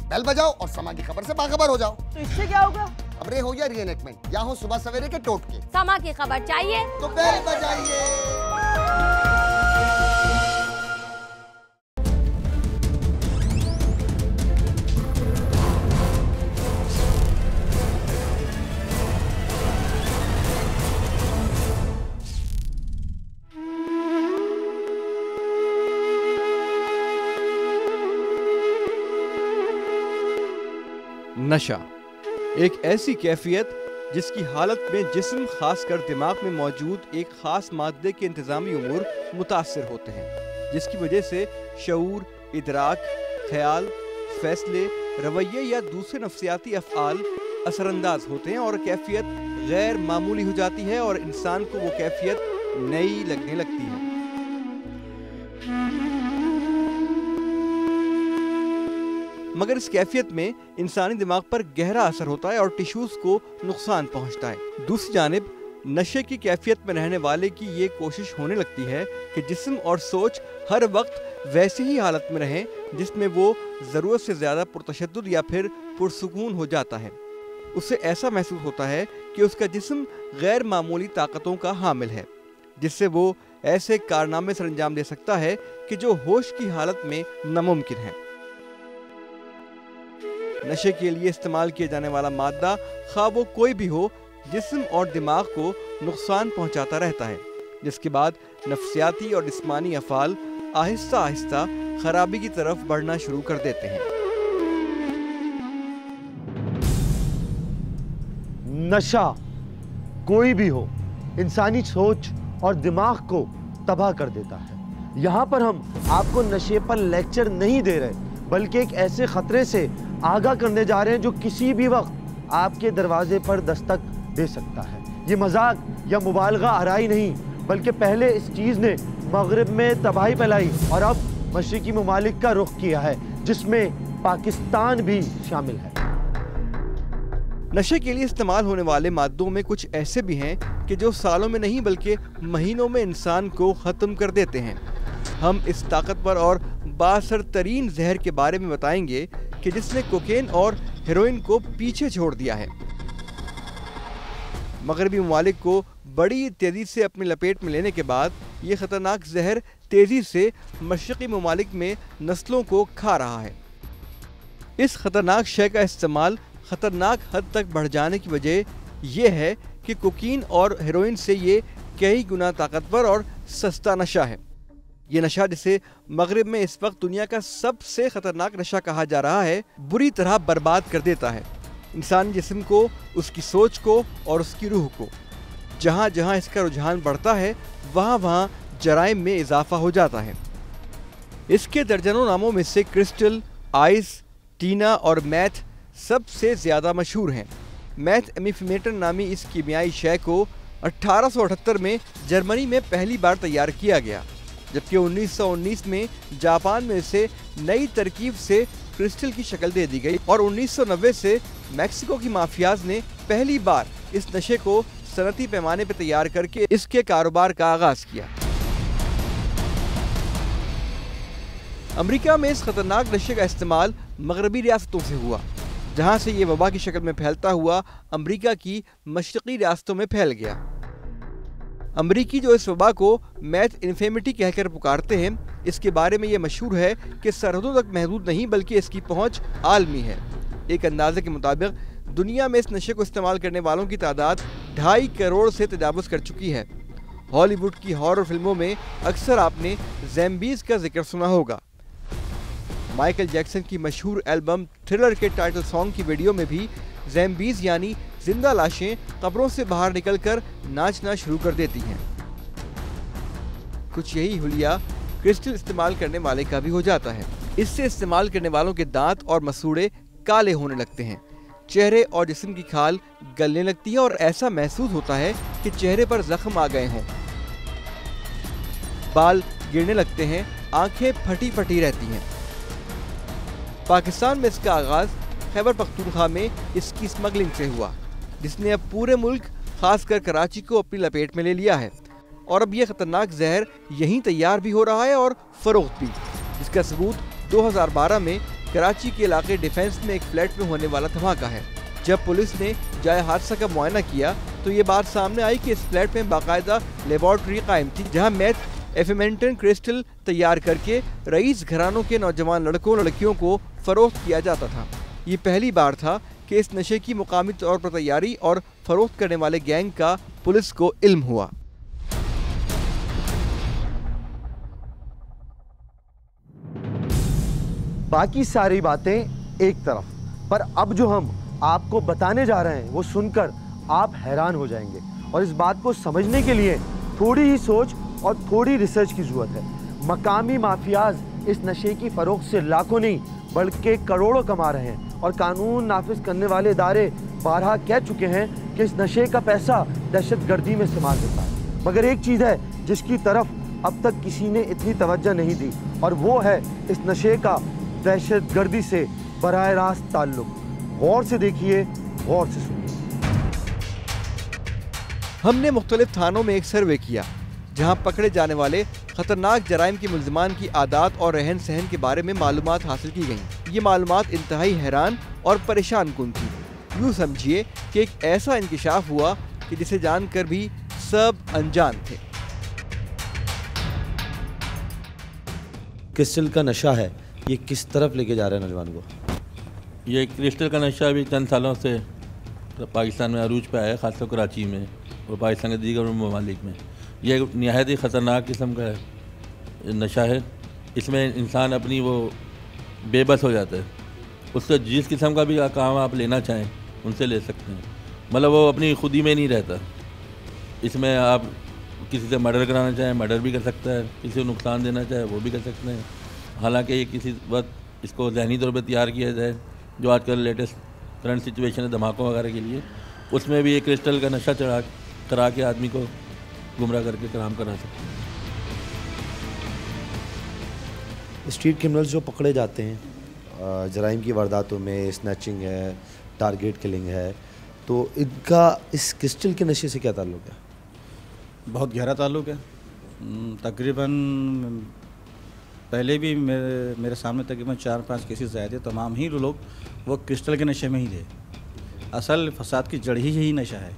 Bell बजाओ और समा की खबर से बाखबर हो जाओ। तो इससे क्या होगा? खबरें हो या रीएनेक्टमेंट या हो सुबह सवेरे के टोटके, समा की खबर चाहिए तो बेल बजाइए। नशा एक ऐसी कैफियत जिसकी हालत में जिस्म खासकर दिमाग में मौजूद एक खास मादे के इंतजामी उमूर मुतासिर होते हैं, जिसकी वजह से शऊर, इदराक, ख्याल, फैसले, रवैये या दूसरे नफ्सियाती अफ़आल असरअंदाज होते हैं और कैफियत गैर मामूली हो जाती है और इंसान को वो कैफियत नई लगने लगती है। मगर इस कैफियत में इंसानी दिमाग पर गहरा असर होता है और टिश्यूज को नुकसान पहुंचता है। दूसरी जानिब नशे की कैफियत में रहने वाले की ये कोशिश होने लगती है कि जिस्म और सोच हर वक्त वैसी ही हालत में रहें जिसमें वो ज़रूरत से ज़्यादा पुरतशद्दुद या फिर पुरसुकून हो जाता है। उसे ऐसा महसूस होता है कि उसका जिस्म गैर मामूली ताकतों का हामिल है, जिससे वो ऐसे कारनामे सर अंजाम दे सकता है कि जो होश की हालत में नामुमकिन है। नशे के लिए इस्तेमाल किया जाने वाला मादा खा वो कोई भी हो, जिस्म और दिमाग को नुकसान पहुंचाता रहता है, जिसके बाद नफ्सियाती और जिस्मानी अफ़ाल आहिस्ता आहिस्ता खराबी की तरफ बढ़ना शुरू कर देते हैं। नशा कोई भी हो इंसानी सोच और दिमाग को तबाह कर देता है। यहाँ पर हम आपको नशे पर लेक्चर नहीं दे रहे, बल्कि एक ऐसे खतरे से आगाह करने जा रहे हैं जो किसी भी वक्त आपके दरवाजे पर दस्तक दे सकता है। ये मजाक या मुबालगा आराई नहीं, बल्कि पहले इस चीज़ ने मगरिब में तबाही फैलाई और अब मशरिकी ममालिक का रुख किया है, जिसमें पाकिस्तान भी शामिल है। नशे के लिए इस्तेमाल होने वाले मादों में कुछ ऐसे भी हैं कि जो सालों में नहीं बल्कि महीनों में इंसान को ख़त्म कर देते हैं। हम इस ताकतवर और बासर तरीन जहर के बारे में बताएंगे कि जिसने कोकेन और हेरोइन को पीछे छोड़ दिया है। मगरबी ममालिक को बड़ी तेज़ी से अपनी लपेट में लेने के बाद ये ख़तरनाक जहर तेज़ी से मशरिकी ममालिक में नस्लों को खा रहा है। इस ख़तरनाक शय का इस्तेमाल ख़तरनाक हद तक बढ़ जाने की वजह यह है कि कोकीन और हेरोइन से ये कई गुना ताकतवर और सस्ता नशा है। ये नशा, जिसे मगरिब में इस वक्त दुनिया का सबसे ख़तरनाक नशा कहा जा रहा है, बुरी तरह बर्बाद कर देता है इंसानी जिस्म को, उसकी सोच को और उसकी रूह को। जहाँ जहाँ इसका रुझान बढ़ता है वहाँ वहाँ जराइम में इजाफा हो जाता है। इसके दर्जनों नामों में से क्रिस्टल, आइस, टीना और मैथ सबसे ज़्यादा मशहूर हैं। मैथ एम्फीटेमिन नामी इस कीमियाई शय को 1878 में जर्मनी में पहली बार तैयार किया गया, जबकि 1919 में जापान में इसे नई तरकीब से क्रिस्टल की शक्ल दे दी गई और 1990 से मैक्सिको की माफियाज ने पहली बार इस नशे को सनती पैमाने पर तैयार करके इसके कारोबार का आगाज किया। अमेरिका में इस खतरनाक नशे का इस्तेमाल मगरबी रियासतों से हुआ, जहां से ये वबा की शक्ल में फैलता हुआ अमेरिका की मशरकी रियासतों में फैल गया। अमरीकी जो इस वबा को मैथ इन्फेमिटी कहकर पुकारते हैं, इसके बारे में ये मशहूर है कि सरहदों तक महदूद नहीं बल्कि इसकी पहुंच आलमी है। एक अंदाजे के मुताबिक दुनिया में इस नशे को इस्तेमाल करने वालों की तादाद 2.5 करोड़ से तजावुज़ कर चुकी है। हॉलीवुड की हॉरर फिल्मों में अक्सर आपने ज़ैम्बीज़ का जिक्र सुना होगा। माइकल जैक्सन की मशहूर एल्बम थ्रिलर के टाइटल सॉन्ग की वीडियो में भी ज़ैम्बीज़ यानी जिंदा लाशें कब्रों से बाहर निकलकर नाचना शुरू कर देती हैं। कुछ यही हुलिया क्रिस्टल इस्तेमाल करने वाले का भी हो जाता है। इससे इस्तेमाल करने वालों के दांत और मसूड़े काले होने लगते हैं, चेहरे और जिस्म की खाल गलने लगती है और ऐसा महसूस होता है कि चेहरे पर जख्म आ गए हों। बाल गिरने लगते हैं, आंखें फटी फटी रहती हैं। पाकिस्तान में इसका आगाज खैबर पख्तूनख्वा में इसकी स्मगलिंग से हुआ, जिसने अब पूरे मुल्क खासकर कराची को अपनी लपेट में ले लिया है और अब यह खतरनाक जहर यहीं तैयार भी हो रहा है और फरोख्त भी, जिसका सबूत 2012 में कराची के इलाके डिफेंस में एक फ्लैट में होने वाला धमाका है। जब पुलिस ने जाए हादसा का मुआयना किया तो ये बात सामने आई कि इस फ्लैट में बाकायदा लेबॉर्ट्री कायम थी, जहां मैथ एफेमेंटन क्रिस्टल तैयार करके रईस घरानों के नौजवान लड़कों लड़कियों को फरोख्त किया जाता था। ये पहली बार था कि इस नशे की मुकामी तौर पर तैयारी और फरोख्त करने वाले गैंग का पुलिस को इल्म हुआ। बाकी सारी बातें एक तरफ, पर अब जो हम आपको बताने जा रहे हैं वो सुनकर आप हैरान हो जाएंगे, और इस बात को समझने के लिए थोड़ी ही सोच और थोड़ी रिसर्च की जरूरत है। मकामी माफियाज इस नशे की फरोख्त से लाखों नहीं बल्कि करोड़ों कमा रहे हैं, और कानून नाफिज करने वाले इदारे बारहा कह चुके हैं कि इस नशे का पैसा दहशतगर्दी में इस्तेमाल होता है। मगर एक चीज़ है जिसकी तरफ अब तक किसी ने इतनी तवज्जो नहीं दी, और वो है इस नशे का दहशतगर्दी से बराह रास्त ताल्लुक। गौर से देखिए, गौर से सुनिए। हमने मुख्तलिफ थानों में एक सर्वे किया जहां पकड़े जाने वाले खतरनाक जराइम के मुल्जिमान की आदत और रहन सहन के बारे में मालूमात हासिल की गई। ये मालूमात इंतहाई हैरान और परेशान कुन थी। यूँ समझिए कि एक ऐसा इंकिशाफ हुआ कि जिसे जानकर भी सब अनजान थे। क्रिस्टल का नशा है, ये किस तरफ लेके जा रहे हैं नौजवान को? ये क्रिस्टल का नशा भी चंद सालों से पाकिस्तान में अरूज पे आया है, खासकर कराची में और पाकिस्तान के दीगर ममालिक में। यह एक निहायत ही ख़तरनाक किस्म का नशा है। इसमें इंसान अपनी वो बेबस हो जाता है, उससे जिस किस्म का भी काम आप लेना चाहें उनसे ले सकते हैं, मतलब वो अपनी खुदी में नहीं रहता। इसमें आप किसी से मर्डर कराना चाहें मर्डर भी कर सकता है, किसी को नुकसान देना चाहे वो भी कर सकते हैं। हालांकि ये किसी वक्त इसको ज़हनी तौर पर तैयार किया जाए, जो आजकल लेटेस्ट करंट सिचुएशन है धमाकों वगैरह के लिए, उसमें भी ये क्रिस्टल का नशा करा के आदमी को गुमराह करके काम करा सकते हैं। स्ट्रीट क्रिमिनल्स जो पकड़े जाते हैं जराइम की वारदातों में, स्नैचिंग है, टारगेट किलिंग है, तो इनका इस क्रिस्टल के नशे से क्या ताल्लुक़ है? बहुत गहरा ताल्लुक़ है। तकरीबन पहले भी मेरे सामने तकरीबन 4-5 केसेस आए थे, तमाम ही लोग वो क्रिस्टल के नशे में ही थे। असल फसाद की जड़ ही यही नशा है,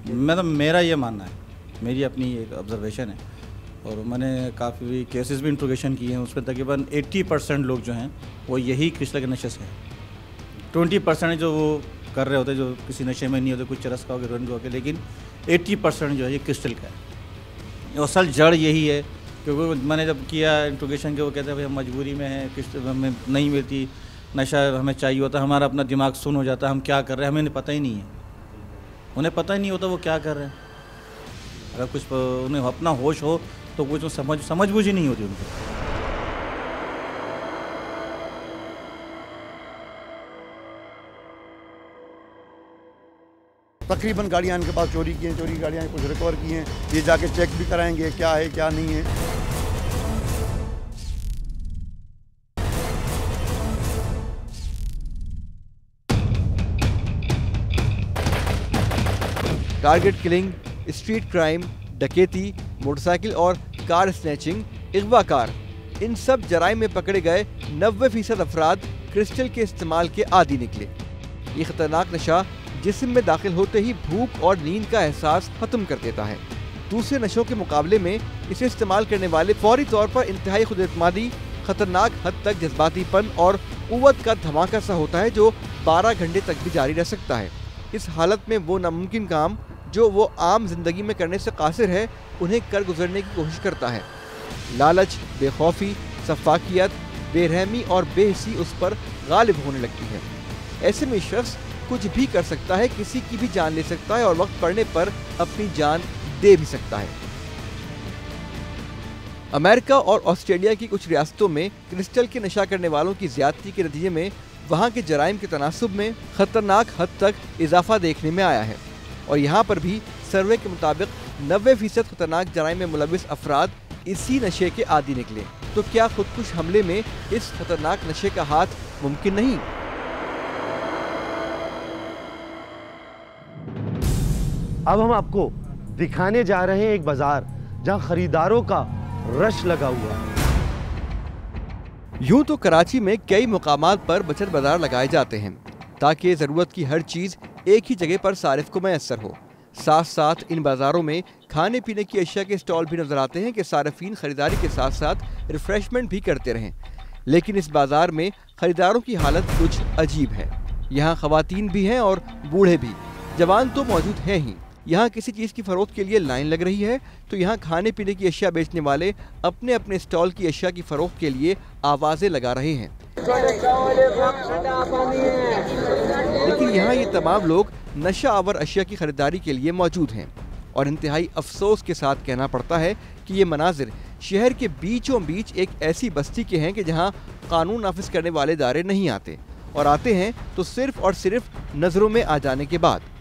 मतलब मेरा ये मानना है, मेरी अपनी एक ऑब्जर्वेशन है। और मैंने काफ़ी केसेस भी इंट्रोगेशन किए हैं, उसमें तकरीबन 80% लोग जो हैं वो यही क्रिस्टल के नशे से हैं। 20% जो वो कर रहे होते, जो किसी नशे में नहीं होते, कुछ चरस का हो गया, हो गया, लेकिन 80% जो है ये क्रिस्टल का है। असल जड़ यही है, क्योंकि मैंने जब किया इंट्रोगेशन के, वो कहते हैं भाई हम मजबूरी में हैं, क्रिस्टल हमें नहीं मिलती, नशा हमें चाहिए होता, हमारा अपना दिमाग सुन हो जाता है, हम क्या कर रहे हैं हमें पता ही नहीं है। उन्हें पता ही नहीं होता वो क्या कर रहे हैं। अगर कुछ उन्हें अपना होश हो तो कुछ समझ बूझ ही नहीं होती उनको। तकरीबन गाड़ियाँ इनके पास चोरी की हैं, चोरी गाड़ियाँ कुछ रिकवर की हैं। ये जाके चेक भी कराएंगे क्या है क्या नहीं है। टारगेट किलिंग, स्ट्रीट क्राइम, डकैती, मोटरसाइकिल और कार स्नैचिंग, अगवाकार, इन सब जराइम में पकड़े गए 90% अफराद क्रिस्टल के इस्तेमाल के आदी निकले। ये खतरनाक नशा जिस्म में दाखिल होते ही भूख और नींद का एहसास खत्म कर देता है। दूसरे नशों के मुकाबले में इसे इस्तेमाल करने वाले फौरी तौर पर इंतहाई खुदएतमादी, खतरनाक हद तक जज्बातीपन और कुव्वत का धमाका सा होता है जो 12 घंटे तक भी जारी रह सकता है। इस हालत में वो नामुमकिन काम जो वो आम जिंदगी में करने से कासिर है, उन्हें कर गुजरने की कोशिश करता है। लालच, बेखौफी, सफाकियत, बेरहमी और बेहिसी उस पर गालिब होने लगती है। ऐसे में शख्स कुछ भी कर सकता है, किसी की भी जान ले सकता है और वक्त पड़ने पर अपनी जान दे भी सकता है। अमेरिका और ऑस्ट्रेलिया की कुछ रियासतों में क्रिस्टल के नशा करने वालों की ज्यादती के नतीजे में वहाँ के जराइम के तनासुब में खतरनाक हद तक इजाफा देखने में आया है। और यहाँ पर भी सर्वे के मुताबिक 90% खतरनाक जराइम में मुलविस अफराद इसी नशे के आदी निकले। तो क्या खुदकुश हमले में इस खतरनाक नशे का हाथ मुमकिन नहीं? अब हम आपको दिखाने जा रहे हैं एक बाजार जहां खरीदारों का रश लगा हुआ है। यूं तो कराची में कई मुकामात पर बचत बाजार लगाए जाते हैं ताकि ज़रूरत की हर चीज़ एक ही जगह पर सारिफ को मैसर हो। साथ साथ इन बाज़ारों में खाने पीने की अशिया के स्टॉल भी नज़र आते हैं कि सार्फिन खरीदारी के साथ साथ रिफ्रेशमेंट भी करते रहें। लेकिन इस बाज़ार में खरीदारों की हालत कुछ अजीब है। यहाँ ख़वातीन भी हैं और बूढ़े भी, जवान तो मौजूद हैं ही। यहाँ किसी चीज़ की फ़रोख्त के लिए लाइन लग रही है तो यहाँ खाने पीने की अशिया बेचने वाले अपने अपने स्टॉल की अशिया की फ़रोख्त के लिए आवाज़ें लगा रहे हैं। लेकिन यहाँ ये तमाम लोग नशा आवर अशिया की खरीदारी के लिए मौजूद हैं और इंतहाई अफसोस के साथ कहना पड़ता है कि ये मनाजिर शहर के बीचों बीच एक ऐसी बस्ती के हैं कि जहाँ कानून नाफिज करने वाले इदारे नहीं आते, और आते हैं तो सिर्फ और सिर्फ नज़रों में आ जाने के बाद।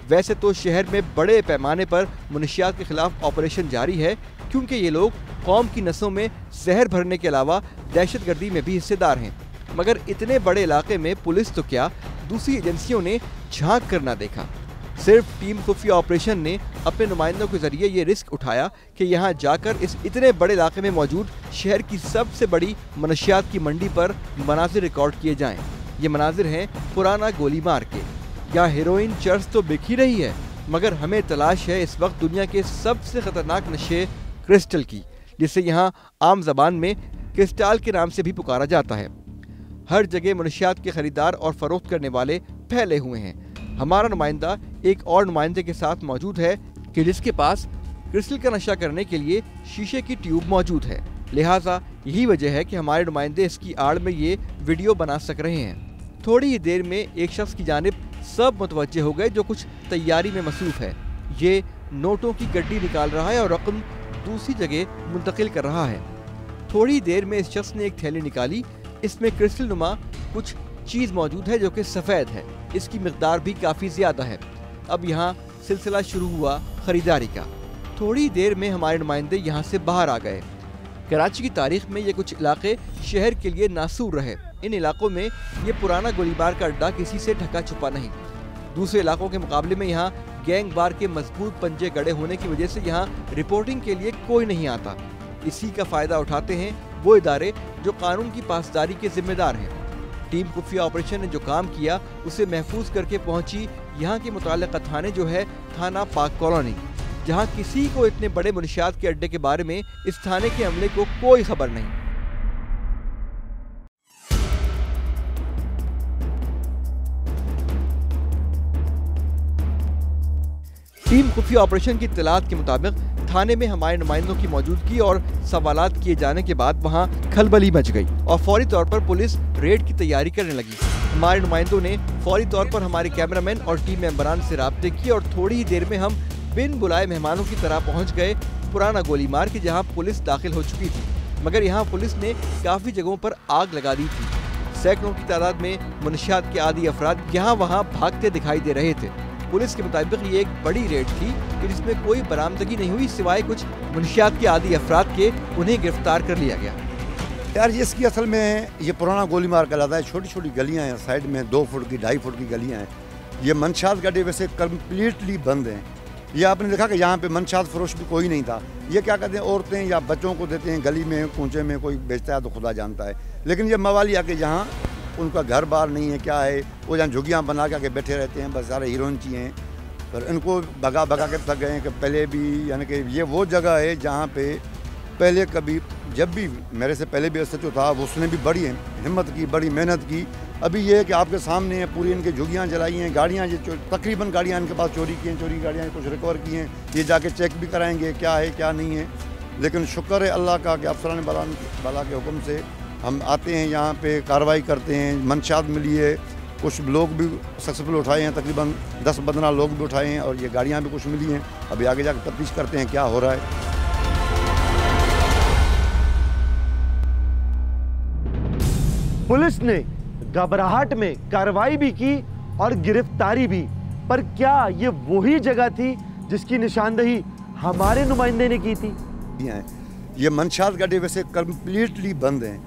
वैसे तो शहर में बड़े पैमाने पर मुनशियात के खिलाफ ऑपरेशन जारी है, क्योंकि ये लोग कौम की नसों में जहर भरने के अलावा दहशतगर्दी में भी हिस्सेदार हैं। मगर इतने बड़े इलाके में पुलिस तो क्या, दूसरी एजेंसियों ने झांक कर ना देखा। सिर्फ टीम खुफिया ऑपरेशन ने अपने नुमाइंदों के जरिए ये रिस्क उठाया कि यहाँ जाकर इस इतने बड़े इलाके में मौजूद शहर की सबसे बड़ी मनशियात की मंडी पर मनाजिर रिकॉर्ड किए जाएं। ये मनाजिर हैं पुराना गोलीमार के। यहाँ हेरोइन चर्च तो बिक ही रही है, मगर हमें तलाश है इस वक्त दुनिया के सबसे खतरनाक नशे क्रिस्टल की, जिसे यहाँ आम जबान में क्रिस्टल के नाम से भी पुकारा जाता है। हर जगह मनशियात के खरीदार और फरोख्त करने वाले फैले हुए हैं। हमारा नुमाइंदा एक और नुमाइंदे के साथ मौजूद है कि जिसके पास क्रिस्टल का नशा करने के लिए शीशे की ट्यूब मौजूद है। लिहाजा यही वजह है कि हमारे नुमाइंदे इसकी आड़ में ये वीडियो बना सक रहे हैं। थोड़ी ही देर में एक शख्स की जानिब सब मुतवज्जे हो गए जो कुछ तैयारी में मसरूफ है। ये नोटों की गड्डी निकाल रहा है और रकम दूसरी जगह मुंतकिल कर रहा है। थोड़ी देर में इस शख्स ने एक थैली निकाली, इसमें क्रिस्टल नुमा कुछ चीज़ मौजूद है जो कि सफ़ेद है। इसकी मिकदार भी काफ़ी ज़्यादा है। अब यहाँ सिलसिला शुरू हुआ ख़रीदारी का। थोड़ी देर में हमारे नुमाइंदे यहाँ से बाहर आ गए। कराची की तारीख में ये कुछ इलाके शहर के लिए नासूर रहे। इन इलाकों में ये पुराना गोलीबार का अड्डा किसी से ढका छुपा नहीं। दूसरे इलाकों के मुकाबले में यहाँ गैंग बार के मजबूत पंजे गड़े होने की वजह से यहाँ रिपोर्टिंग के लिए कोई नहीं आता। इसी का फ़ायदा उठाते हैं वो इदारे जो कानून की पासदारी के जिम्मेदार हैं। टीम खुफिया ऑपरेशन ने जो काम किया उसे महफूज करके पहुंची यहाँ के मुताल्लिका थाने जो है थाना पाक कॉलोनी, जहाँ किसी को इतने बड़े मुनशियात के अड्डे के बारे में इस थाने के अमले को कोई खबर नहीं। टीम खुफिया ऑपरेशन की इत्तलात के मुताबिक थाने में हमारे नुमाइंदों की मौजूदगी और सवालात किए जाने के बाद वहां खलबली मच गई और फौरी तौर पर पुलिस रेड की तैयारी करने लगी। हमारे नुमाइंदों ने फौरी तौर पर हमारे कैमरामैन और टीम मेंबरान से राब्ते किए और थोड़ी ही देर में हम बिन बुलाए मेहमानों की तरह पहुंच गए पुराना गोलीमार के, जहां पुलिस दाखिल हो चुकी थी। मगर यहाँ पुलिस ने काफ़ी जगहों पर आग लगा दी थी। सैकड़ों की तादाद में मुनशियात के आदी अफराद यहाँ वहाँ भागते दिखाई दे रहे थे। पुलिस के मुताबिक ये एक बड़ी रेड थी कि जिसमें कोई बरामदगी नहीं हुई सिवाय कुछ मुनशियात के आदी अफराद के। उन्हें गिरफ्तार कर लिया गया। यार इसकी असल में ये पुराना गोलीमार कहलाता है। छोटी छोटी गलियां हैं, साइड में 2 फुट की 2.5 फुट की गलियां हैं। ये मनशात गड्ढे वैसे कम्प्लीटली बंद हैं। ये आपने देखा कि यहाँ पे मनशात फरोश भी कोई नहीं था। ये क्या कहते हैं, औरतें या बच्चों को देते हैं, गली में कूचे में कोई बेचता है तो खुदा जानता है। लेकिन ये मवाली आके यहाँ उनका घर बार नहीं है, क्या है, वो जहाँ झुग्गियाँ बना के बैठे रहते हैं, बस सारे हीरोइन चाहिए हैं। पर इनको भगा भगा के थक गए कि पहले भी, यानी कि ये वो जगह है जहाँ पे पहले कभी जब भी मेरे से पहले भी एसएचओ था उसने भी बड़ी हिम्मत की, बड़ी मेहनत की। अभी ये है कि आपके सामने है, पूरी इनकी झुग्गियाँ जलाई हैं, गाड़ियाँ ये तकरीबन गाड़ियाँ इनके पास चोरी की हैं, चोरी गाड़ियाँ कुछ रिकवर की हैं। ये जाके चेक भी कराएंगे क्या है क्या नहीं है। लेकिन शुक्र है अल्लाह का कि अफसरान बला के हुक्म से हम आते हैं यहाँ पे, कार्रवाई करते हैं। मनशात मिली है, कुछ लोग भी सक्सेसफुल उठाए हैं, तकरीबन 10-15 लोग भी उठाए हैं और ये गाड़ियाँ भी कुछ मिली हैं। अभी आगे जाकर तफ्तीश करते हैं क्या हो रहा है। पुलिस ने घबराहट में कार्रवाई भी की और गिरफ्तारी भी, पर क्या ये वही जगह थी जिसकी निशानदेही हमारे नुमाइंदे ने की थी? ये मनशात गड्ढे वैसे कम्प्लीटली बंद हैं।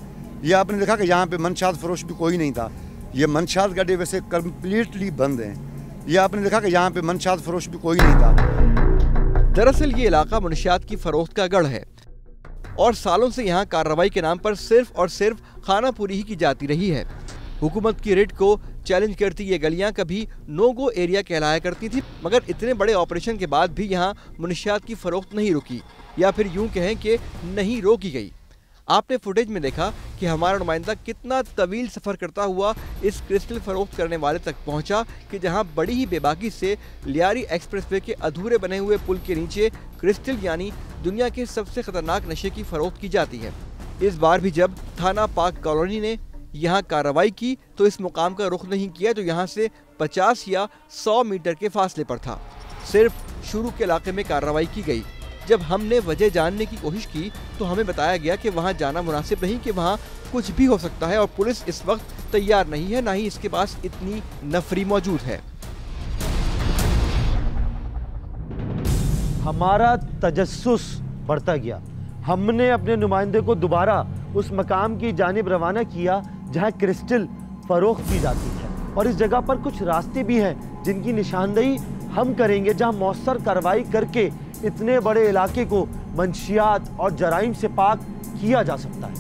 ये आपने देखा कि यहाँ पे मनशात फरोश भी कोई नहीं था। ये मनशात गड्ढे वैसे कम्प्लीटली बंद हैं। ये आपने देखा कि यहाँ पे मनशात फरोश भी कोई नहीं था। दरअसल ये इलाका मुनशियात की फरोख्त का गढ़ है। और सालों से यहाँ कार्रवाई के नाम पर सिर्फ और सिर्फ खानापुरी ही की जाती रही है। हुकूमत की रेड को चैलेंज करती ये गलियां कभी नो गो एरिया कहलाया करती थी, मगर इतने बड़े ऑपरेशन के बाद भी यहाँ मुनशियात की फरोख्त नहीं रुकी, या फिर यूं कहें कि नहीं रोकी गई। आपने फुटेज में देखा कि हमारा नुमाइंदा कितना तवील सफ़र करता हुआ इस क्रिस्टल फरोख्त करने वाले तक पहुंचा कि जहां बड़ी ही बेबाकी से लियारी एक्सप्रेसवे के अधूरे बने हुए पुल के नीचे क्रिस्टल यानी दुनिया के सबसे खतरनाक नशे की फरोख्त की जाती है। इस बार भी जब थाना पाक कॉलोनी ने यहाँ कार्रवाई की तो इस मुकाम का रुख नहीं किया जो यहाँ से 50 या 100 मीटर के फासले पर था। सिर्फ शुरू के इलाके में कार्रवाई की गई। जब हमने वजह जानने की कोशिश की तो हमें बताया गया कि वहां जाना मुनासिब नहीं, कि वहां कुछ भी हो सकता है और पुलिस इस वक्त तैयार नहीं है, ना ही इसके पास इतनी नफरी मौजूद है। हमारा तजस्सुस बढ़ता गया। हमने अपने नुमाइंदे को दोबारा उस मकाम की जानिब रवाना किया जहां क्रिस्टल फरोख्त की जाती है, और इस जगह पर कुछ रास्ते भी हैं जिनकी निशानदेही हम करेंगे, जहां मौसर कार्रवाई करके इतने बड़े इलाके को मंशियात और जराइम से पाक किया जा सकता है।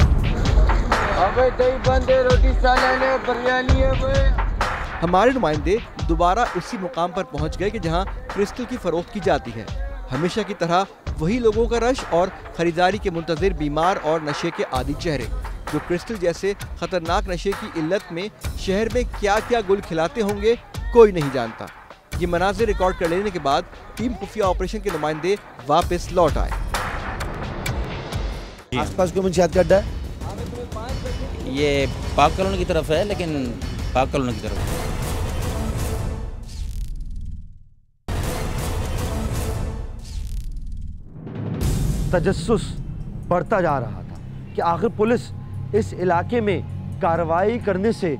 हमारे नुमाइंदे दोबारा उसी मुकाम पर पहुंच गए कि जहां क्रिस्टल की फरोख्त की जाती है। हमेशा की तरह वही लोगों का रश और खरीदारी के मुंतज़िर बीमार और नशे के आदी चेहरे, जो क्रिस्टल जैसे खतरनाक नशे की इल्लत में शहर में क्या क्या गुल खिलाते होंगे कोई नहीं जानता। ये मनाज़िर रिकॉर्ड कर लेने के बाद टीम खुफिया ऑपरेशन के नुमाइंदे वापस लौट आए। आसपास कोई मंशियात का अड्डा है? ये पाक कॉलोनी की तरफ है, लेकिन पाक कॉलोनी की तरफ तजस्सुस बढ़ता जा रहा था कि आखिर पुलिस इस इलाके में कार्रवाई करने से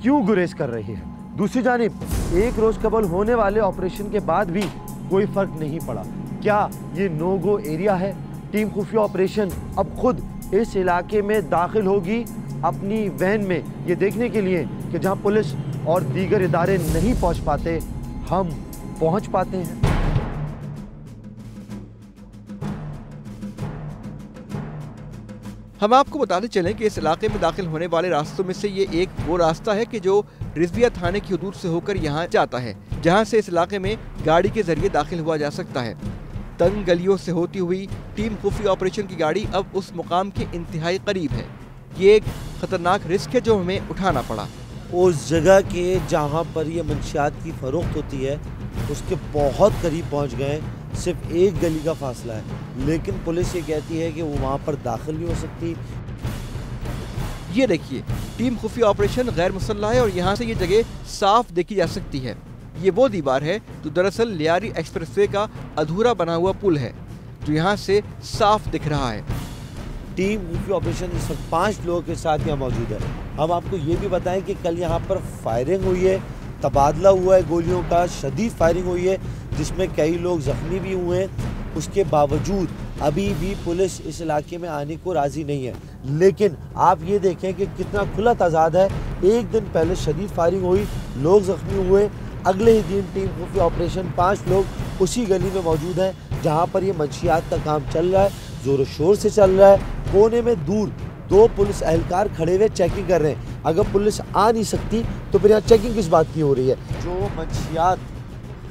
क्यों गुरेज कर रही है। दूसरी जानिब एक रोज कबल होने वाले ऑपरेशन के बाद भी कोई फर्क नहीं पड़ा। क्या ये नो गो एरिया है? टीम खुफिया ऑपरेशन अब खुद इस इलाके में दाखिल होगी अपनी वैन में, ये देखने के लिए कि जहां पुलिस और दीगर इदारे नहीं पहुंच पाते, हम पहुंच पाते हैं। हम आपको बताते चलें कि इस इलाके में दाखिल होने वाले रास्तों में से ये एक वो रास्ता है कि जो रिजविया थाने की हदूद से होकर यहाँ जाता है, जहाँ से इस इलाके में गाड़ी के जरिए दाखिल हुआ जा सकता है। तंग गलियों से होती हुई टीम खुफिया ऑपरेशन की गाड़ी अब उस मुकाम के इंतहाई करीब है। ये एक खतरनाक रिस्क है जो हमें उठाना पड़ा। उस जगह के जहाँ पर ये मंशियात की फरोख्त होती है उसके बहुत करीब पहुँच गए। सिर्फ एक गली का फासला है, लेकिन पुलिस ये कहती है कि वो वहाँ पर दाखिल नहीं हो सकती। ये देखिए, टीम खुफिया ऑपरेशन गैर मुसल्लह है और यहाँ से ये जगह साफ देखी जा सकती है। ये वो दीवार है जो दरअसल लियारी एक्सप्रेसवे का अधूरा बना हुआ पुल है, जो यहाँ से साफ दिख रहा है। टीम खुफिया ऑपरेशन इस वक्त 5 लोगों के साथ यहाँ मौजूद है। हम आपको ये भी बताएं कि कल यहाँ पर फायरिंग हुई है, तबादला हुआ है गोलियों का, शदीद फायरिंग हुई है जिसमें कई लोग जख्मी भी हुए हैं। उसके बावजूद अभी भी पुलिस इस इलाके में आने को राज़ी नहीं है। लेकिन आप ये देखें कि कितना खुला तजाद है। एक दिन पहले शदीद फायरिंग हुई, लोग जख्मी हुए, अगले ही दिन टीम खुफिया ऑपरेशन 5 लोग उसी गली में मौजूद हैं जहाँ पर ये मंशियात का काम चल रहा है, ज़ोर शोर से चल रहा है। कोने में दूर 2 पुलिस एहलकार खड़े हुए चेकिंग कर रहे हैं। अगर पुलिस आ नहीं सकती तो फिर यहाँ चेकिंग किस बात की हो रही है? जो मंशियात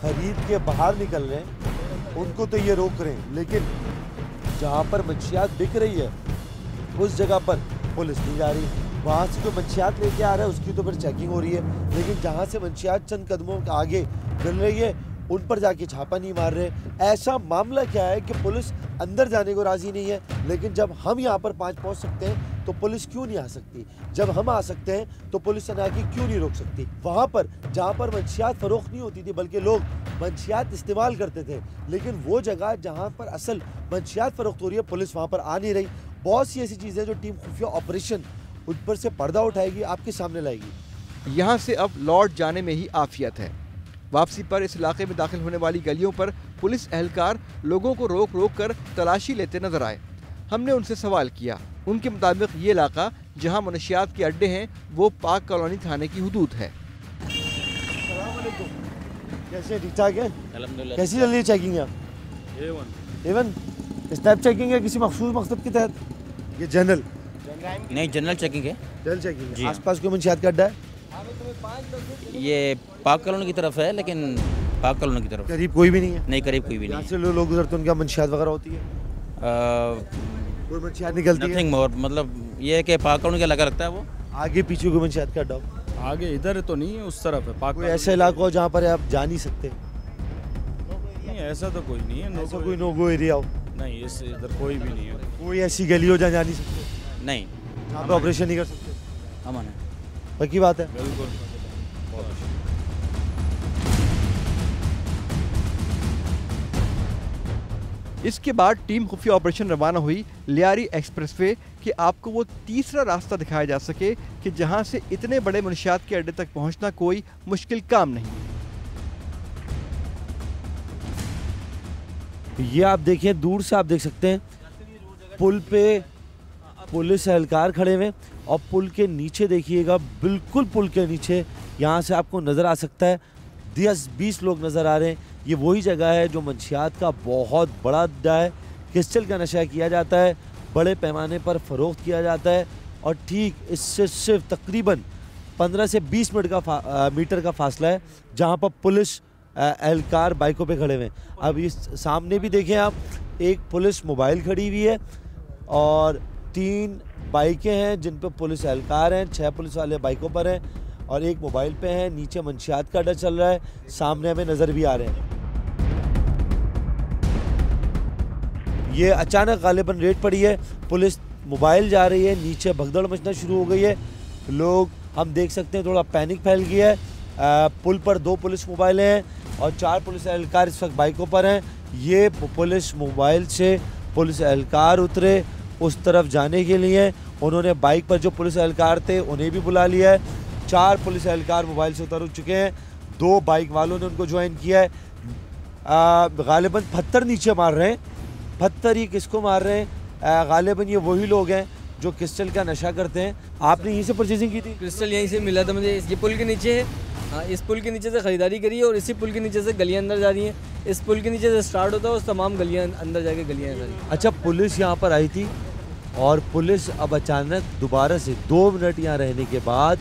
खरीद के बाहर निकल रहे हैं उनको तो ये रोक रहे हैं, लेकिन जहाँ पर मंशियात बिक रही है उस जगह पर पुलिस नहीं जा रही। वहाँ से जो मंशियात लेके आ रहा है उसकी तो फिर चेकिंग हो रही है, लेकिन जहाँ से मंशियात चंद कदमों आगे मिल रही है उन पर जाके छापा नहीं मार रहे। ऐसा मामला क्या है कि पुलिस अंदर जाने को राजी नहीं है, लेकिन जब हम यहाँ पर 5 पहुँच सकते हैं तो पुलिस क्यों नहीं आ सकती? जब हम आ सकते हैं तो पुलिस आके क्यों नहीं रोक सकती? वहाँ पर जहाँ पर मंशियात फरोख्त नहीं होती थी बल्कि लोग मंशियात इस्तेमाल करते थे, लेकिन वो जगह जहाँ पर असल मंशियात फरोख्त हो रही है पुलिस वहाँ पर आ नहीं रही। बहुत सी ऐसी चीज़ें जो टीम खुफिया ऑपरेशन उन पर से पर्दा उठाएगी, आपके सामने लाएगी। यहाँ से अब लौट जाने में ही आफियत है। वापसी पर इस इलाके में दाखिल होने वाली गलियों पर पुलिस एहलकार लोगों को रोक रोक कर तलाशी लेते नजर आए। हमने उनसे सवाल किया। उनके मुताबिक ये इलाका जहां मनशियात के अड्डे हैं वो पाक कॉलोनी थाने की हुदूद है। कैसे ठीक ठाक है? अल्हम्दुलिल्लाह। कैसी चल रही है चेकिंग यहाँ? A1। A1 स्नैप चेकिंग है किसी मखसूस मकसद के तहत? ये जनरल नहीं, जनरल चेकिंग है। जनरल चेकिंग जी। है। आसपास कोई मंशियात का अड्डा है? ये पाक कॉलोनी की तरफ है, लेकिन पाक कॉलोनी की तरफ करीब कोई भी नहीं है? नहीं, करीब कोई भी यहाँ नहीं से लोग गुजरते हैं, उनका मंशियात वगैरह होती है? है। कोई मंशियात निकलती है? नथिंग मोर, मतलब ये है कि पाक कॉलोनी का लगा रखता है वो। आगे पीछे कोई मंशियात का अड्डा हो? आगे इधर तो नहीं है, उस तरफ है पाक कोई ऐसा इलाका हो जहाँ पर आप जा नहीं सकते? नहीं, ऐसा तो कोई नहीं है। ऐसा कोई नो गो एरिया हो? नहीं, इस इधर कोई भी नहीं है। कोई ऐसी गली हो जहाँ जा नहीं सकते, नहीं, जहाँ पे ऑपरेशन नहीं कर सकते? अमन है। पक्की बात है? बिल्कुल। इसके बाद टीम खुफिया ऑपरेशन रवाना हुई लियारी एक्सप्रेसवे कि आपको वो तीसरा रास्ता दिखाया जा सके कि जहां से इतने बड़े मुनशियात के अड्डे तक पहुंचना कोई मुश्किल काम नहीं। ये आप देखिए, दूर से आप देख सकते हैं पुल पे पुलिस एहलकार खड़े हुए, और पुल के नीचे देखिएगा, बिल्कुल पुल के नीचे यहाँ से आपको नज़र आ सकता है 10-20 लोग नज़र आ रहे हैं। ये वही जगह है जो मंशियात का बहुत बड़ा अड्डा है। क्रिस्टल का नशा किया जाता है, बड़े पैमाने पर फ़रोख्त किया जाता है, और ठीक इससे सिर्फ तकरीबन 15 से 20 मिनट का मीटर का फासला है जहाँ पर पुलिस एहलकार बाइकों पे खड़े हुए हैं। अब इस सामने भी देखें आप, एक पुलिस मोबाइल खड़ी हुई है और 3 बाइकें हैं जिन पर पुलिस एहलकार हैं, 6 पुलिस वाले बाइकों पर हैं और एक मोबाइल पे है। नीचे मंशियात का अड्डा चल रहा है, सामने हमें नज़र भी आ रहे हैं। ये अचानक गालिबन रेड पड़ी है, पुलिस मोबाइल जा रही है, नीचे भगदड़ मचना शुरू हो गई है। लोग हम देख सकते हैं थोड़ा पैनिक फैल गया है। पुल पर 2 पुलिस मोबाइलें हैं और 4 पुलिस एहलकार इस वक्त बाइकों पर हैं। ये पुलिस मोबाइल से पुलिस एहलकार उतरे उस तरफ जाने के लिए। उन्होंने बाइक पर जो पुलिस एहलकार थे उन्हें भी बुला लिया है। 4 पुलिस एहलकार मोबाइल से उतर चुके हैं, 2 बाइक वालों ने उनको ज्वाइन किया है। गालिबन पत्थर नीचे मार रहे हैं। पत्थर ये किसको मार रहे हैं? गालिबन ये वही लोग हैं जो क्रिस्टल का नशा करते हैं। आपने यहीं से परचेजिंग की थी? क्रिस्टल यहीं से मिला था मुझे। ये पुल के नीचे है, हाँ, इस पुल के नीचे से ख़रीदारी करी है और इसी पुल के नीचे से गलियां अंदर जा रही हैं। इस पुल के नीचे से स्टार्ट होता है और तमाम गलियां अंदर जाके गलियां सारी। अच्छा, पुलिस यहाँ पर आई थी और पुलिस अब अचानक दोबारा से 2 मिनट यहाँ रहने के बाद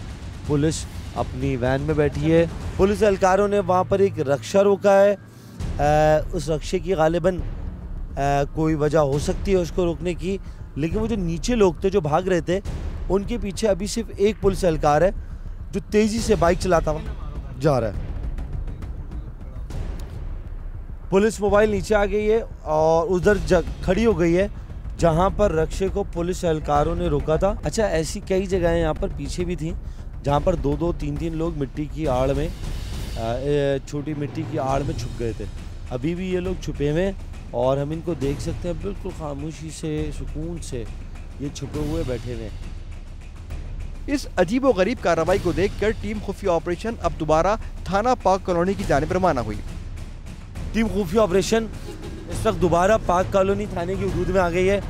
पुलिस अपनी वैन में बैठी है। पुलिस एहलकारों ने वहाँ पर एक रक्षा रोका है। उस रक्षे की गालिबन कोई वजह हो सकती है उसको रोकने की, लेकिन वो जो नीचे लोग थे जो भाग रहे थे उनके पीछे अभी सिर्फ एक पुलिस एहलकार है जो तेज़ी से बाइक चलाता हुआ जा रहा है। पुलिस मोबाइल नीचे आ गई है और उधर खड़ी हो गई है जहां पर रक्षे को पुलिस एहलकारों ने रोका था। अच्छा, ऐसी कई जगहें यहाँ पर पीछे भी थी जहां पर 2-2, 3-3 लोग मिट्टी की आड़ में, छोटी मिट्टी की आड़ में छुप गए थे। अभी भी ये लोग छुपे हुए हैं और हम इनको देख सकते हैं, बिल्कुल खामोशी से, सुकून से ये छुपे हुए बैठे हुए हैं। इस अजीबो गरीब कार्रवाई को देखकर टीम खुफिया ऑपरेशन अब दोबारा थाना पाक कॉलोनी की जानिब रवाना हुई। टीम खुफिया ऑपरेशन इस वक्त दोबारा पाक कॉलोनी थाने की हदूद में आ गई है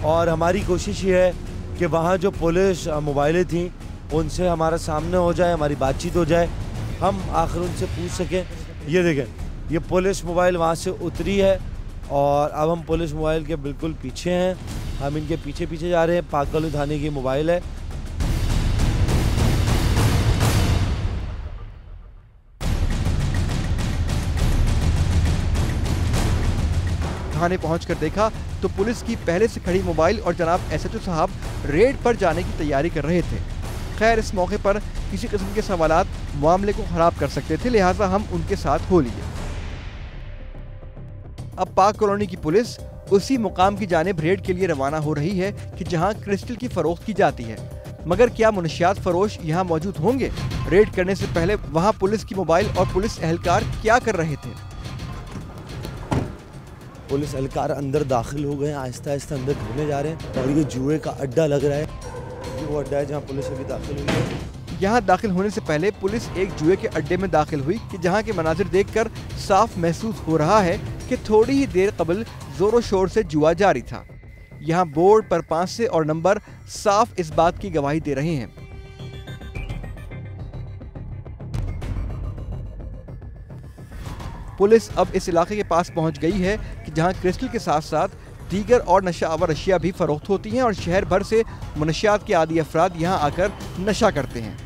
और हमारी कोशिश ये है कि वहाँ जो पुलिस मोबाइलें थीं उनसे हमारा सामना हो जाए, हमारी बातचीत हो जाए, हम आखिर उनसे पूछ सकें। ये देखें, ये पुलिस मोबाइल वहाँ से उतरी है और अब हम पुलिस मोबाइल के बिल्कुल पीछे हैं। हम इनके पीछे पीछे जा रहे हैं। पाक कॉलोनी थाने की मोबाइल है। थाने पहुंचकर देखा तो पुलिस की पहले से खड़ी मोबाइल और जनाब एसएचओ साहब रेड पर जाने की तैयारी कर रहे थे। खैर, इस मौके पर किसी किस्म के सवालात मामले को खराब कर सकते थे, लिहाजा हम उनके साथ हो लिए। अब पाक कॉलोनी की पुलिस उसी मुकाम की जानिब रेड के लिए रवाना हो रही है कि जहां क्रिस्टल की फरोख्त की जाती है। मगर क्या मुनशियात फरोश यहां मौजूद होंगे? रेड करने से पहले वहां पुलिस की मोबाइल और पुलिस एहलकार क्या कर रहे थे? पुलिस एहलकार अंदर दाखिल हो गए हैं, आहिस्ता आहिस्ता अंदर घूमने जा रहे हैं और ये जुए का अड्डा लग रहा है। ये वो अड्डा है जहाँ पुलिस अभी दाखिल हुई है। यहाँ दाखिल होने से पहले पुलिस एक जुए के अड्डे में दाखिल हुई कि जहाँ के मनाजिर देखकर साफ महसूस हो रहा है कि थोड़ी ही देर कबल जोरों शोर से जुआ जारी था। यहाँ बोर्ड पर 5 से और नंबर साफ इस बात की गवाही दे रहे हैं। पुलिस अब इस इलाके के पास पहुंच गई है कि जहां क्रिस्टल के साथ साथ दीगर और नशावर अशिया भी फरोख्त होती हैं और शहर भर से मुनशियात के आदी अफराद यहाँ आकर नशा करते हैं।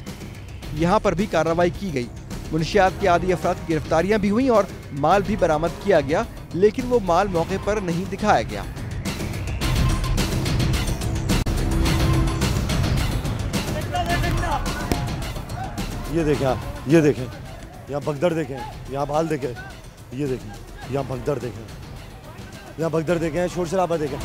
यहाँ पर भी कार्रवाई की गई। मुनशियात के आदी अफराद की गिरफ्तारियाँ भी हुई और माल भी बरामद किया गया, लेकिन वो माल मौके पर नहीं दिखाया गया। ये देखें आप, ये देखें, यहाँ भगदड़ देखें, यहाँ बाल देखें, ये देखें, यहाँ भगदड़ देखें, यहाँ भगदड़ देखें, शोर शराबा देखें।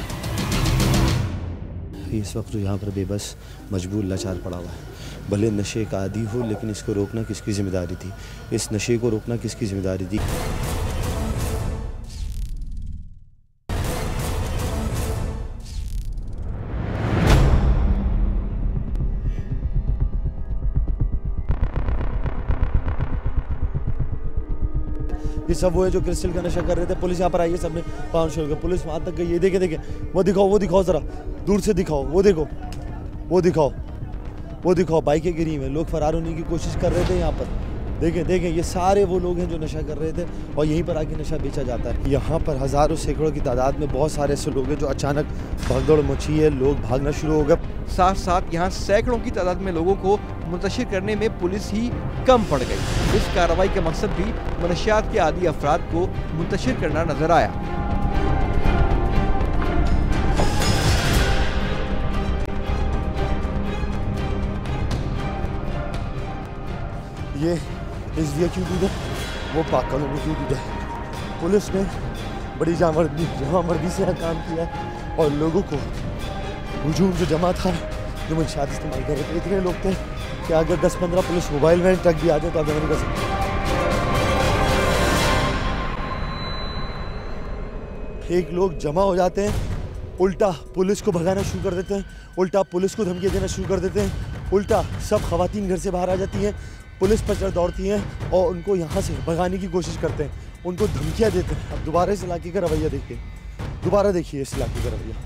इस वक्त यहाँ पर बेबस मजबूर लाचार पड़ा हुआ है। भले नशे का आदी हो, लेकिन इसको रोकना किसकी जिम्मेदारी थी? इस नशे को रोकना किसकी जिम्मेदारी थी? ये सब वो है जो क्रिस्टल का नशा कर रहे थे। पुलिस यहाँ पर आई है, सबने पाँव छोड़ के पुलिस वहाँ तक गई। ये देखे देखे, वो दिखाओ ज़रा दूर से दिखाओ, वो देखो, वो दिखाओ बाइकें गिरी हुई हैं, लोग फरार होने की कोशिश कर रहे थे। यहाँ पर देखें, ये सारे वो लोग हैं जो नशा कर रहे थे और यहीं पर आके नशा बेचा जाता है। यहाँ पर हज़ारों सैकड़ों की तादाद में बहुत सारे ऐसे लोग हैं जो अचानक भगदड़ मची है, लोग भागना शुरू हो गए। साथ साथ यहाँ सैकड़ों की तादाद में लोगों को मुंतशिर करने में पुलिस ही कम पड़ गई। इस कार्रवाई का मकसद भी मनशियात के आदी अफराद को मुंतशिर करना नजर आया। ये SBI की हदूद है, वो पाक कॉलोनी की हदूद है। पुलिस ने बड़ी जमावर्दी से यहाँ काम किया और लोगों को हुजूम जो जमा था, जो मुंशियात इस्तेमाल कर रहे थे, इतने लोग थे कि अगर 10-15 पुलिस मोबाइल वैन ट्रक भी आ जाए तो आप नहीं कर सकते। एक लोग जमा हो जाते हैं, उल्टा पुलिस को भगाना शुरू कर देते हैं, उल्टा पुलिस को धमकियाँ देना शुरू कर देते हैं, उल्टा सब खवातीन घर से बाहर आ जाती हैं, पुलिस पर चढ़ दौड़ती हैं और उनको यहाँ से भगाने की कोशिश करते हैं, उनको धमकियाँ देते हैं। अब दोबारा इस इलाके का रवैया देखिए, दोबारा देखिए इस इलाके का रवैया,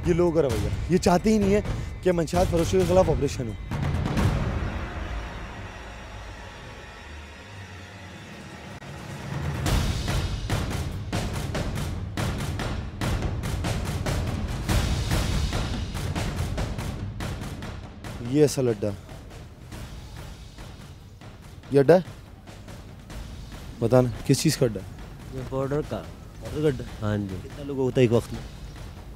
ये लोगों का रवैया। ये चाहते ही नहीं है कि मंशियात फरोशी के खिलाफ ऑपरेशन हो। ये असल अड्डा, ये अड्डा है, बताना किस चीज़ का अड्डा? ये बॉर्डर का अड्डा। हाँ जी। कितना लोग होता है एक वक्त में?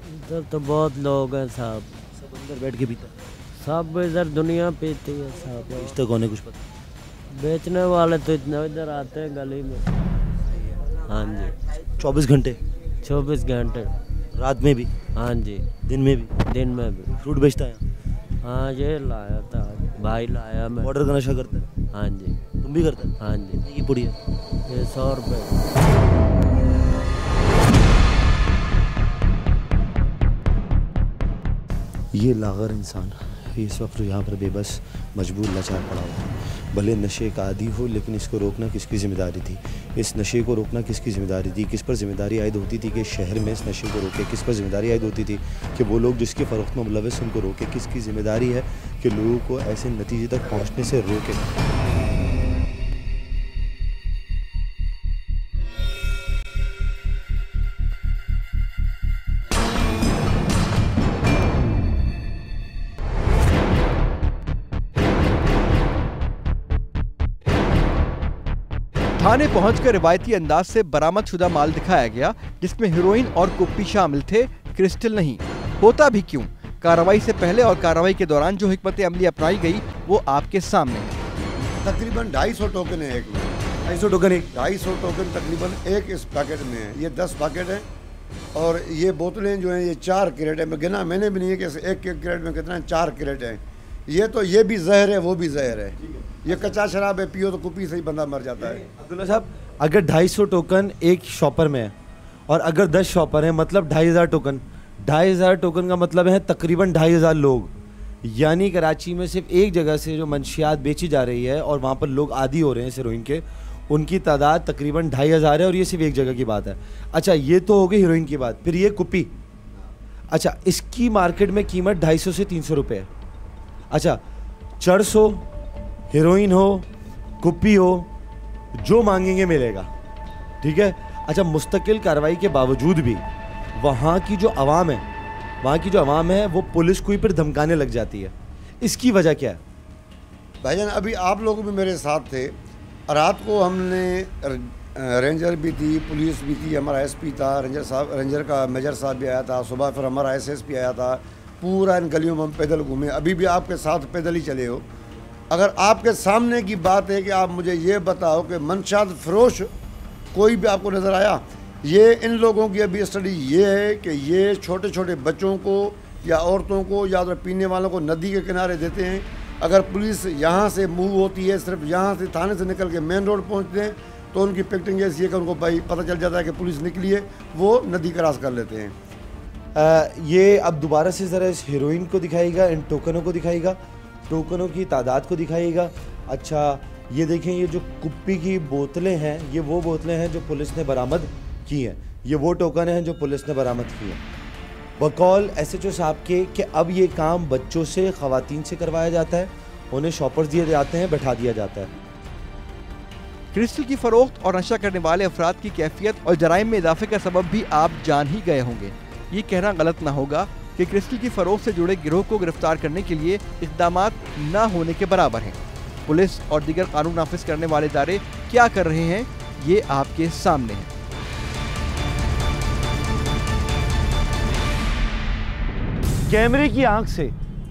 इधर तो बहुत लोग हैं साहब, सब अंदर बैठ के पीता, सब इधर दुनिया पीती है साहब। इस तक कौन है कुछ पता? बेचने वाले तो इतना इधर आते हैं गली में। हाँ जी। 24 घंटे? 24 घंटे। रात में भी? हाँ जी। दिन में भी? दिन में भी। फ्रूट बेचता है? हाँ, ये लाया था भाई, लाया मैं। ऑर्डर का नशा करता है? हाँ जी। तुम भी करते? हाँ जी। ये पुड़ी है? ये 100 रुपये। ये लागर इंसान इस वक्त यहाँ पर बेबस मजबूर लाचार पड़ा हुआ है। भले नशे का आदी हो, लेकिन इसको रोकना किसकी ज़िम्मेदारी थी? इस नशे को रोकना किसकी ज़िम्मेदारी थी? किस पर ज़िम्मेदारी आयद होती थी कि शहर में इस नशे को रोके? किस पर ज़िम्मेदारी आयद होती थी कि वो लोग जिसके फ़रोख्त में मुलविस उनको रोके? किसकी ज़िम्मेदारी है कि लोगों को ऐसे नतीजे तक पहुँचने से रोके? थाने पहुंचकर रिवायती अंदाज से बरामद शुदा माल दिखाया गया, जिसमें हेरोइन और कुप्पी शामिल थे, क्रिस्टल नहीं। होता भी क्यों? कार्रवाई से पहले और कार्रवाई के दौरान जो हिकमत अमली अपनाई गई वो आपके सामने है। तकरीबन 250 टोकन है एक में। 250 टोकन? 250 टोकन तकरीबन एक इस पैकेट में है। ये 10 पैकेट है और ये बोतलें जो हैं ये 4 कैरेट है। मैं गिना मैंने भी नहीं है कि एक कैरेट में कितना है, 4 कैरेट है। ये भी जहर है, वो भी जहर है। ये कच्चा शराब है, पियो तो कुपी से ही बंदा मर जाता है। अब्दुल्ला साहब, अगर 250 टोकन एक शॉपर में है और अगर 10 शॉपर हैं, मतलब 2500 टोकन। 2500 टोकन का मतलब है तकरीबन 2500 लोग। यानी कराची में सिर्फ एक जगह से जो मंशियात बेची जा रही है और वहाँ पर लोग आदी हो रहे हैं हेरोइन के, उनकी तादाद तकरीबन 2500 है और ये सिर्फ एक जगह की बात है। अच्छा, ये तो हो गई हीरोइन की बात। फिर ये कुप्पी, अच्छा इसकी मार्केट में कीमत 250 से 300 रुपये है। अच्छा, चरस हो, हीरोइन हो, कुप्पी हो, जो मांगेंगे मिलेगा, ठीक है। अच्छा, मुस्तकिल कार्रवाई के बावजूद भी वहाँ की जो आवाम है वो पुलिस को ही फिर धमकाने लग जाती है। इसकी वजह क्या है? भाईजान अभी आप लोग भी मेरे साथ थे, रात को हमने रेंजर भी थी, पुलिस भी थी, हमारा एसपी था, रेंजर का मेजर साहब भी आया था, सुबह फिर हमारा एसएसपी आया था, पूरा इन गलियों में हम पैदल घूमे, अभी भी आपके साथ पैदल ही चले हो। अगर आपके सामने की बात है कि आप मुझे ये बताओ कि मंशात फरोश कोई भी आपको नज़र आया? ये इन लोगों की अभी स्टडी ये है कि ये छोटे छोटे बच्चों को या औरतों को या तो पीने वालों को नदी के किनारे देते हैं। अगर पुलिस यहाँ से मूव होती है, सिर्फ यहाँ से थाने से निकल के मेन रोड पहुँचते हैं, तो उनकी पैक्टिंग ऐसी है कि उनको भाई पता चल जाता है कि पुलिस निकली है, वो नदी क्रॉस कर लेते हैं। ये अब दोबारा से ज़रा इस हीरोइन को दिखाएगा, इन टोकनों को दिखाएगा, टोकनों की तादाद को दिखाएगा। अच्छा ये देखें, ये जो कुप्पी की बोतलें हैं, ये वो बोतलें हैं जो पुलिस ने बरामद की हैं, ये वो टोकन हैं जो पुलिस ने बरामद की हैं। बकौल SHO साहब के कि अब ये काम बच्चों से, ख़वातीन से करवाया जाता है, उन्हें शॉपर्स दिए जाते हैं, बैठा दिया जाता है। क्रिस्टल की फरोख्त और नशा करने वाले अफराद की कैफियत और जराइम में इजाफे का सबब भी आप जान ही गए होंगे। ये कहना गलत ना होगा कि क्रिस्टल की फरोख्त से जुड़े गिरोह को गिरफ्तार करने के लिए इक़दामात ना होने के बराबर हैं। पुलिस और दीगर कानून नाफिज करने वाले इदारे क्या कर रहे हैं, ये आपके सामने है। कैमरे की आंख से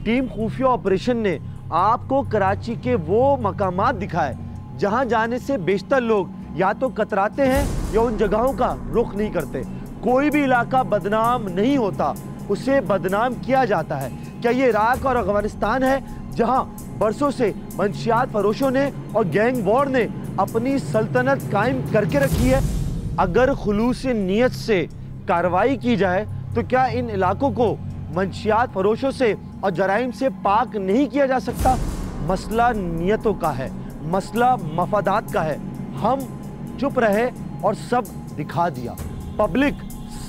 टीम खुफिया ऑपरेशन ने आपको कराची के वो मकामात दिखाए जहां जाने से बेशतर लोग या तो कतराते हैं या उन जगहों का रुख नहीं करते। कोई भी इलाका बदनाम नहीं होता, उसे बदनाम किया जाता है। क्या ये इराक और अफगानिस्तान है जहां बरसों से मंशियात फरोशों ने और गैंग वॉर ने अपनी सल्तनत कायम करके रखी है? अगर खुलूस नीयत से कार्रवाई की जाए तो क्या इन इलाकों को मंशियात फरोशों से और जराइम से पाक नहीं किया जा सकता? मसला नियतों का है, मसला मफादात का है। हम चुप रहे और सब दिखा दिया, पब्लिक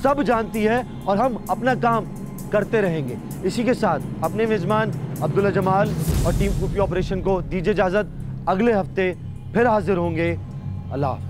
सब जानती है और हम अपना काम करते रहेंगे। इसी के साथ अपने मेज़बान अब्दुल्ला जमाल और टीम खुफिया ऑपरेशन को दीजिए इजाज़त। अगले हफ्ते फिर हाजिर होंगे। अल्लाह।